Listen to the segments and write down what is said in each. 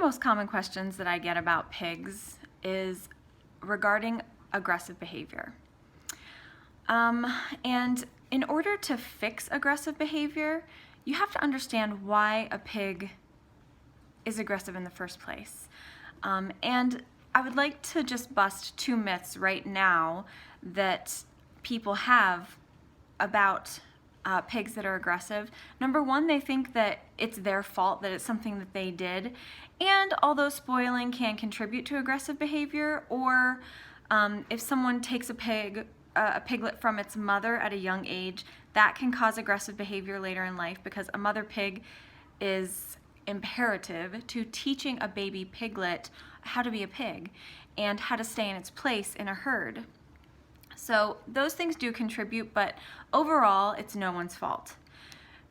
most common questions that I get about pigs is regarding aggressive behavior. And in order to fix aggressive behavior, you have to understand why a pig is aggressive in the first place. And I would like to just bust two myths right now that people have about pigs that are aggressive. Number one, they think that it's their fault, that it's something that they did. And although spoiling can contribute to aggressive behavior, or if someone takes a piglet from its mother at a young age, that can cause aggressive behavior later in life, because a mother pig is imperative to teaching a baby piglet how to be a pig and how to stay in its place in a herd. So those things do contribute, but overall, it's no one's fault.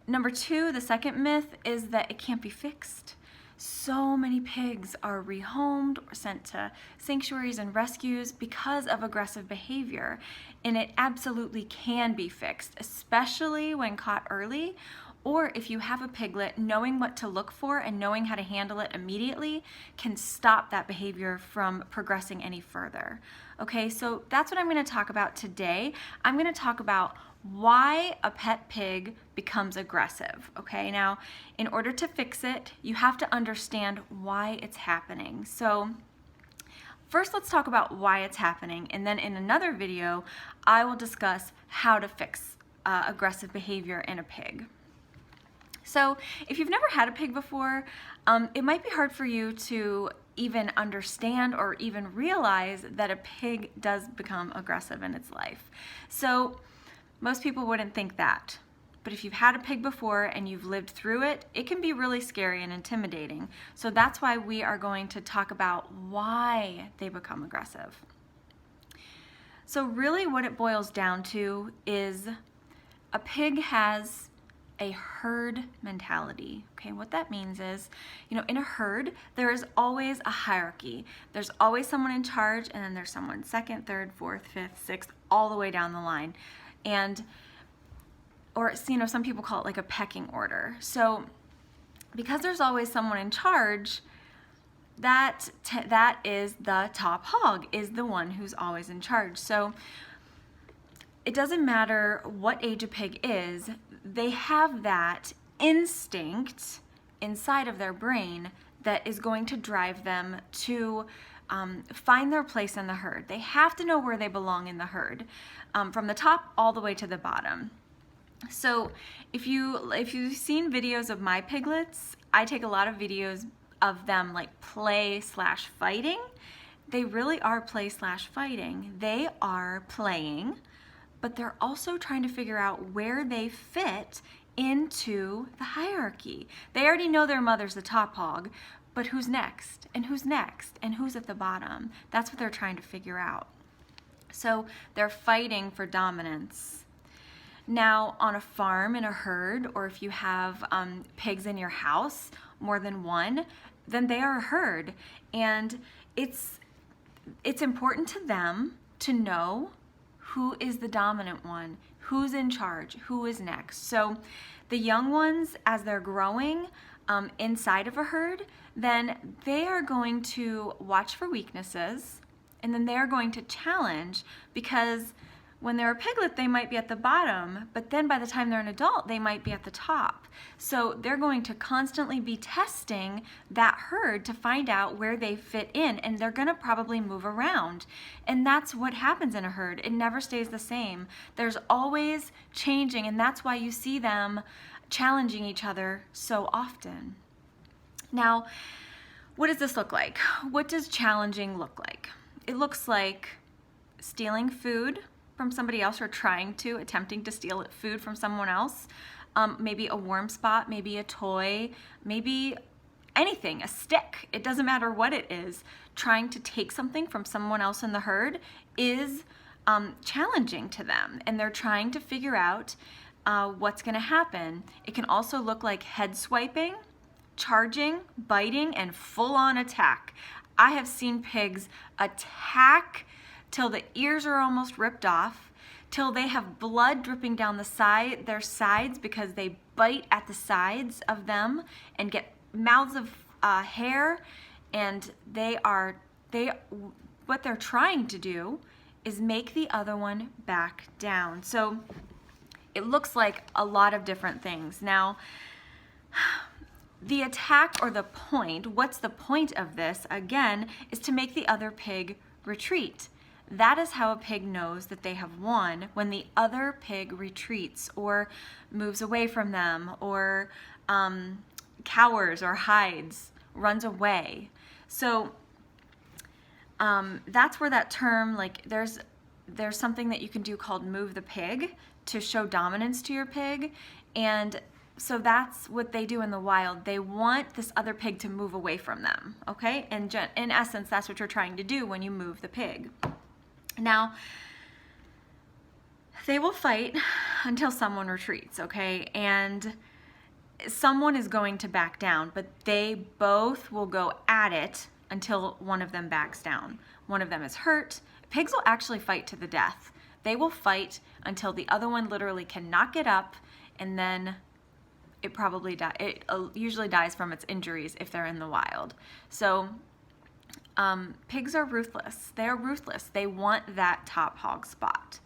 Number two, the second myth is that it can't be fixed. So many pigs are rehomed or sent to sanctuaries and rescues because of aggressive behavior, and it absolutely can be fixed, especially when caught early, or if you have a piglet, knowing what to look for and knowing how to handle it immediately can stop that behavior from progressing any further. Okay, so that's what I'm going to talk about today. I'm going to talk about why a pet pig becomes aggressive. Okay, now in order to fix it, you have to understand why it's happening. So first, let's talk about why it's happening, and then in another video, I will discuss how to fix aggressive behavior in a pig. So if you've never had a pig before, it might be hard for you to even understand or even realize that a pig does become aggressive in its life. So most people wouldn't think that. But if you've had a pig before and you've lived through it, it can be really scary and intimidating. So that's why we are going to talk about why they become aggressive. So really what it boils down to is a pig has a herd mentality. Okay, what that means is, in a herd, there is always a hierarchy. There's always someone in charge, and then there's someone second, third, fourth, fifth, sixth, all the way down the line. Or some people call it like a pecking order. So because there's always someone in charge, that is the top hog, is the one who's always in charge. So it doesn't matter what age a pig is, they have that instinct inside of their brain that is going to drive them to find their place in the herd. They have to know where they belong in the herd, from the top all the way to the bottom. So if you've seen videos of my piglets, I take a lot of videos of them like play/fighting. They really are play/fighting. They are playing, but they're also trying to figure out where they fit into the hierarchy. They already know their mother's the top hog, but who's next, and who's next, and who's at the bottom? That's what they're trying to figure out. So they're fighting for dominance. Now, on a farm, in a herd, or if you have pigs in your house, more than one, then they are a herd. And it's important to them to know who is the dominant one, who's in charge, who is next. So the young ones, as they're growing inside of a herd, then they are going to watch for weaknesses, and then they are going to challenge, because when they're a piglet, they might be at the bottom, but then by the time they're an adult, they might be at the top. So they're going to constantly be testing that herd to find out where they fit in, and they're gonna probably move around. And that's what happens in a herd. It never stays the same. There's always changing, and that's why you see them challenging each other so often. Now, what does this look like? What does challenging look like? It looks like stealing food from somebody else, or attempting to steal food from someone else. Maybe a warm spot, maybe a toy, maybe anything, a stick. It doesn't matter what it is. Trying to take something from someone else in the herd is challenging to them, and they're trying to figure out what's gonna happen. It can also look like head swiping, charging, biting, and full-on attack. I have seen pigs attack till the ears are almost ripped off, till they have blood dripping down their sides because they bite at the sides of them and get mouths of hair, and what they're trying to do is make the other one back down. So it looks like a lot of different things. Now, the attack, or the point, what's the point of this, again, is to make the other pig retreat. That is how a pig knows that they have won, when the other pig retreats or moves away from them, or cowers or hides, runs away. So that's where that term, like there's something that you can do called move the pig to show dominance to your pig. And so that's what they do in the wild. They want this other pig to move away from them, okay? And in essence, that's what you're trying to do when you move the pig. Now, they will fight until someone retreats, okay? And someone is going to back down, but they both will go at it until one of them backs down. One of them is hurt. Pigs will actually fight to the death. They will fight until the other one literally cannot get up, and then it probably it usually dies from its injuries if they're in the wild. So pigs are ruthless. They are ruthless. They want that top hog spot.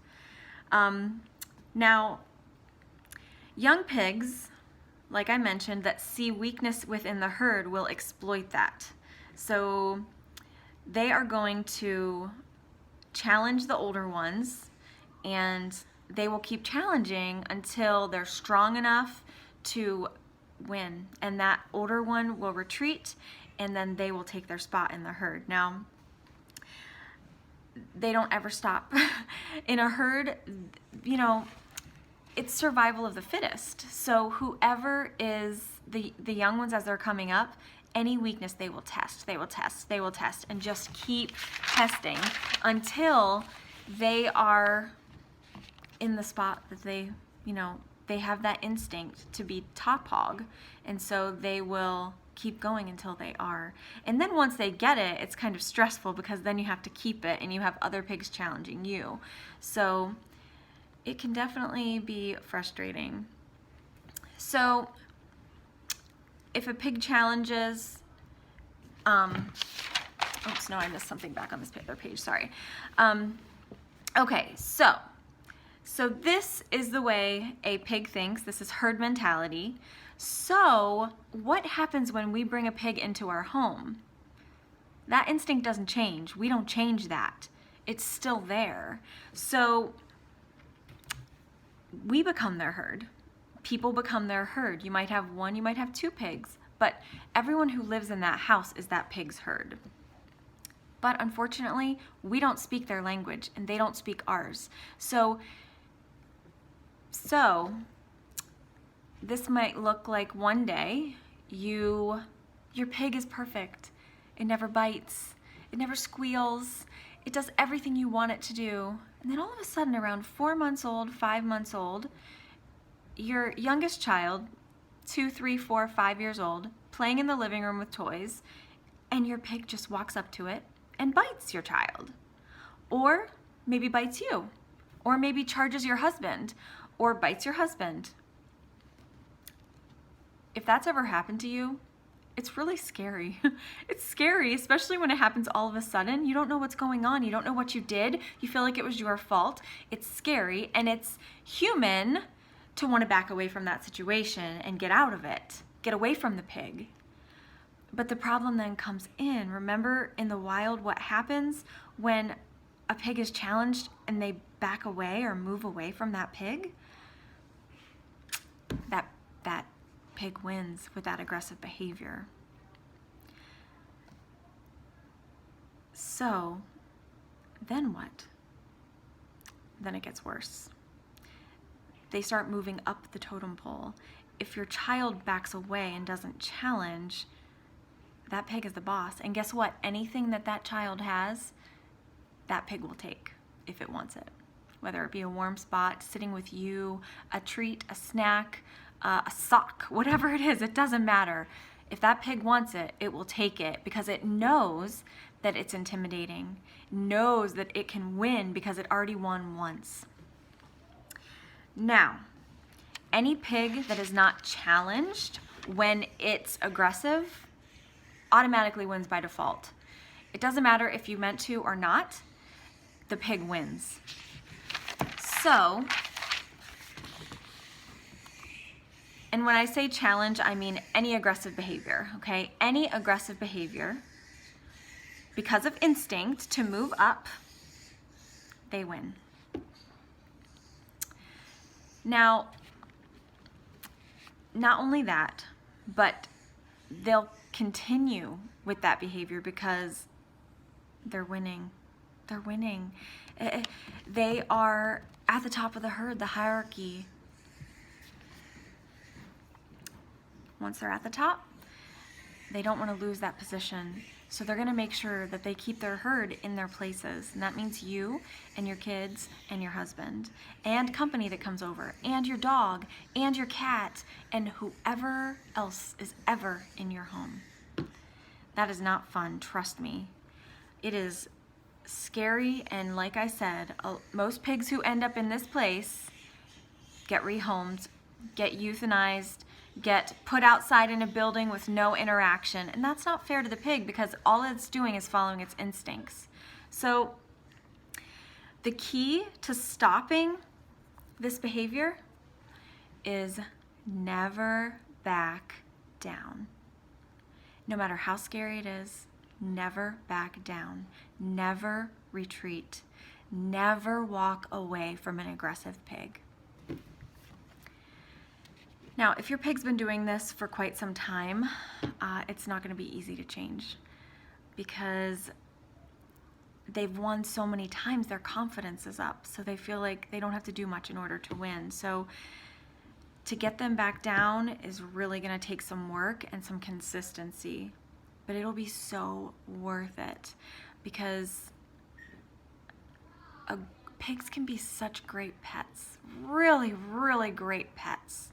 Now, young pigs, like I mentioned, that see weakness within the herd will exploit that. So they are going to challenge the older ones, and they will keep challenging until they're strong enough to win, and that older one will retreat, and then they will take their spot in the herd. Now, they don't ever stop. In a herd, you know, it's survival of the fittest. So whoever is the young ones as they're coming up, any weakness they will test, they will test, they will test, and just keep testing until they are in the spot that they, you know, they have that instinct to be top hog, and so they will keep going until they are. And then once they get it, it's kind of stressful because then you have to keep it and you have other pigs challenging you. So it can definitely be frustrating. So if a pig challenges, oops, no, I missed something back on this other page, sorry. Okay, so this is the way a pig thinks. This is herd mentality. So what happens when we bring a pig into our home? That instinct doesn't change. We don't change that. It's still there. So we become their herd. People become their herd. You might have one, you might have two pigs, but everyone who lives in that house is that pig's herd. But unfortunately, we don't speak their language and they don't speak ours. So this might look like one day your pig is perfect. It never bites, it never squeals, it does everything you want it to do. And then all of a sudden, around 4 months old, 5 months old, your youngest child, 2, 3, 4, 5 years old, playing in the living room with toys, and your pig just walks up to it and bites your child. Or maybe bites you, or maybe charges your husband, or bites your husband. If that's ever happened to you, it's really scary. It's scary, especially when it happens all of a sudden. You don't know what's going on. You don't know what you did. You feel like it was your fault. It's scary, and it's human to want to back away from that situation and get out of it. Get away from the pig. But the problem then comes in. Remember in the wild what happens when a pig is challenged and they back away or move away from that pig? That pig wins with that aggressive behavior. So then what? Then it gets worse. They start moving up the totem pole. If your child backs away and doesn't challenge, that pig is the boss. And guess what? Anything that child has, that pig will take if it wants it. Whether it be a warm spot, sitting with you, a treat, a snack, a sock, whatever it is, it doesn't matter. If that pig wants it, it will take it because it knows that it's intimidating, knows that it can win because it already won once. Now, any pig that is not challenged when it's aggressive, automatically wins by default. It doesn't matter if you meant to or not, the pig wins. So, and when I say challenge, I mean any aggressive behavior, okay? Any aggressive behavior, because of instinct to move up, they win. Now, not only that, but they'll continue with that behavior because they're winning. They're winning. They are at the top of the herd, the hierarchy. Once they're at the top, they don't want to lose that position. So they're going to make sure that they keep their herd in their places. And that means you and your kids and your husband and company that comes over and your dog and your cat and whoever else is ever in your home. That is not fun, trust me. It is scary, and like I said, most pigs who end up in this place get rehomed, get euthanized, get put outside in a building with no interaction, and that's not fair to the pig because all it's doing is following its instincts. So the key to stopping this behavior is never back down. No matter how scary it is, never back down, never retreat, never walk away from an aggressive pig. Now, if your pig's been doing this for quite some time, it's not going to be easy to change because they've won so many times, their confidence is up, so they feel like they don't have to do much in order to win. So to get them back down is really going to take some work and some consistency, but it'll be so worth it because pigs can be such great pets, really, really great pets.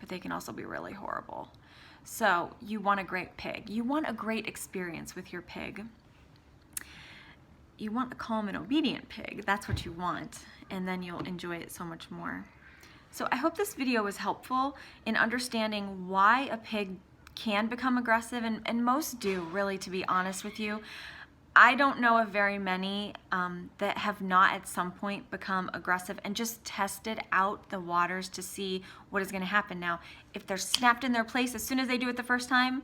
But they can also be really horrible. So you want a great pig. You want a great experience with your pig. You want a calm and obedient pig. That's what you want. And then you'll enjoy it so much more. So I hope this video was helpful in understanding why a pig can become aggressive, and most do, really, to be honest with you. I don't know of very many that have not at some point become aggressive and just tested out the waters to see what is going to happen. Now, if they're snapped in their place as soon as they do it the first time,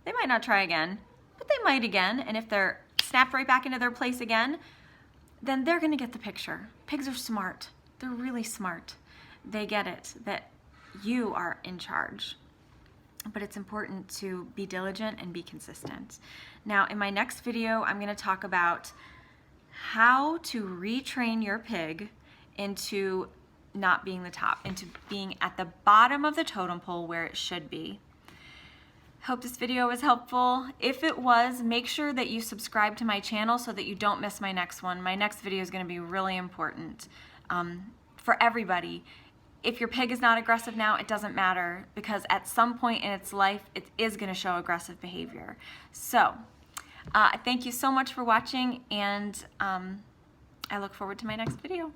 they might not try again, but they might again. And if they're snapped right back into their place again, then they're going to get the picture. Pigs are smart. They're really smart. They get it, that you are in charge. But it's important to be diligent and be consistent. Now, in my next video, I'm going to talk about how to retrain your pig into not being the top, into being at the bottom of the totem pole where it should be. Hope this video was helpful. If it was, make sure that you subscribe to my channel so that you don't miss my next one. My next video is going to be really important for everybody. If your pig is not aggressive now, it doesn't matter because at some point in its life, it is going to show aggressive behavior. So, thank you so much for watching, and I look forward to my next video.